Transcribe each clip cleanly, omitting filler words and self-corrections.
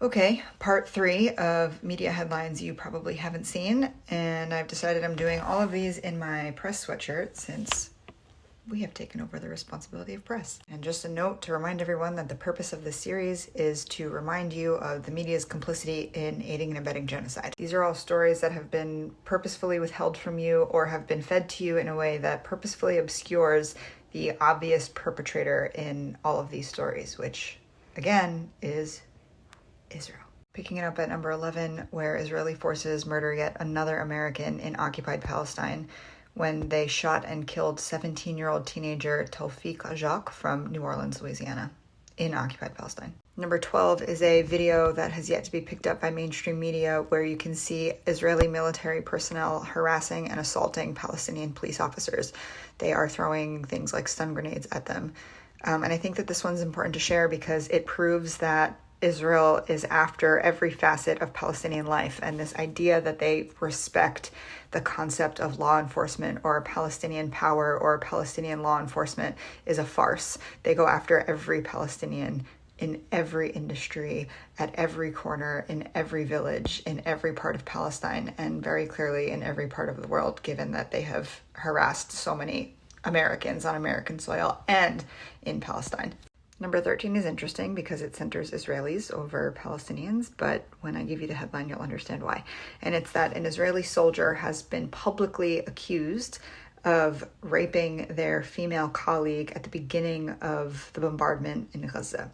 Okay, part 3 of media headlines you probably haven't seen, and I've decided I'm doing all of these in my press sweatshirt since we have taken over the responsibility of press. And just a note to remind everyone that the purpose of this series is to remind you of the media's complicity in aiding and abetting genocide. These are all stories that have been purposefully withheld from you or have been fed to you in a way that purposefully obscures the obvious perpetrator in all of these stories, which, again, is Israel. Picking it up at number 11, where Israeli forces murder yet another American in occupied Palestine when they shot and killed 17-year-old teenager Tawfiq Ajak from New Orleans, Louisiana, in occupied Palestine. Number 12 is a video that has yet to be picked up by mainstream media where you can see Israeli military personnel harassing and assaulting Palestinian police officers. They are throwing things like stun grenades at them. And I think that this one's important to share because it proves that Israel is after every facet of Palestinian life, and this idea that they respect the concept of law enforcement or Palestinian power or Palestinian law enforcement is a farce. They go after every Palestinian in every industry, at every corner, in every village, in every part of Palestine, and very clearly in every part of the world, given that they have harassed so many Americans on American soil and in Palestine. Number 13 is interesting because it centers Israelis over Palestinians, but when I give you the headline, you'll understand why. And it's that an Israeli soldier has been publicly accused of raping their female colleague at the beginning of the bombardment in Gaza.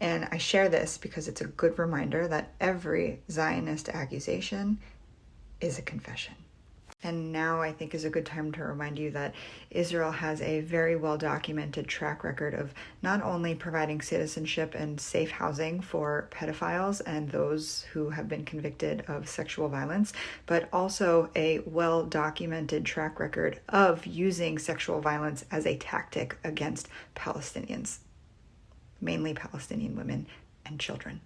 And I share this because it's a good reminder that every Zionist accusation is a confession. And now I think is a good time to remind you that Israel has a very well-documented track record of not only providing citizenship and safe housing for pedophiles and those who have been convicted of sexual violence, but also a well-documented track record of using sexual violence as a tactic against Palestinians, mainly Palestinian women and children.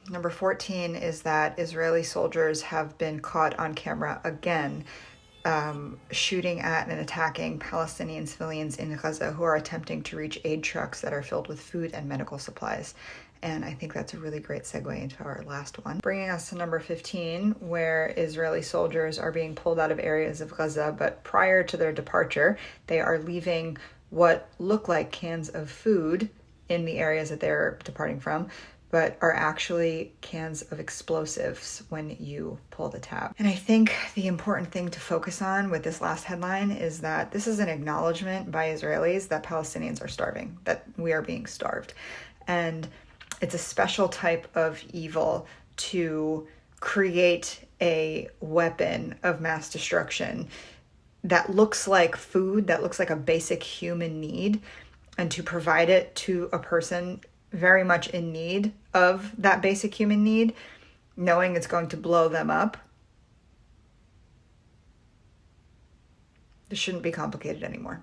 Number 14 is that Israeli soldiers have been caught on camera again shooting at and attacking Palestinian civilians in Gaza who are attempting to reach aid trucks that are filled with food and medical supplies. And I think that's a really great segue into our last one. Bringing us to number 15, where Israeli soldiers are being pulled out of areas of Gaza, but prior to their departure, they are leaving what look like cans of food in the areas that they're departing from, but are actually cans of explosives when you pull the tab. And I think the important thing to focus on with this last headline is that this is an acknowledgement by Israelis that Palestinians are starving, that we are being starved. And it's a special type of evil to create a weapon of mass destruction that looks like food, that looks like a basic human need, and to provide it to a person very much in need of that basic human need, knowing it's going to blow them up. This shouldn't be complicated anymore.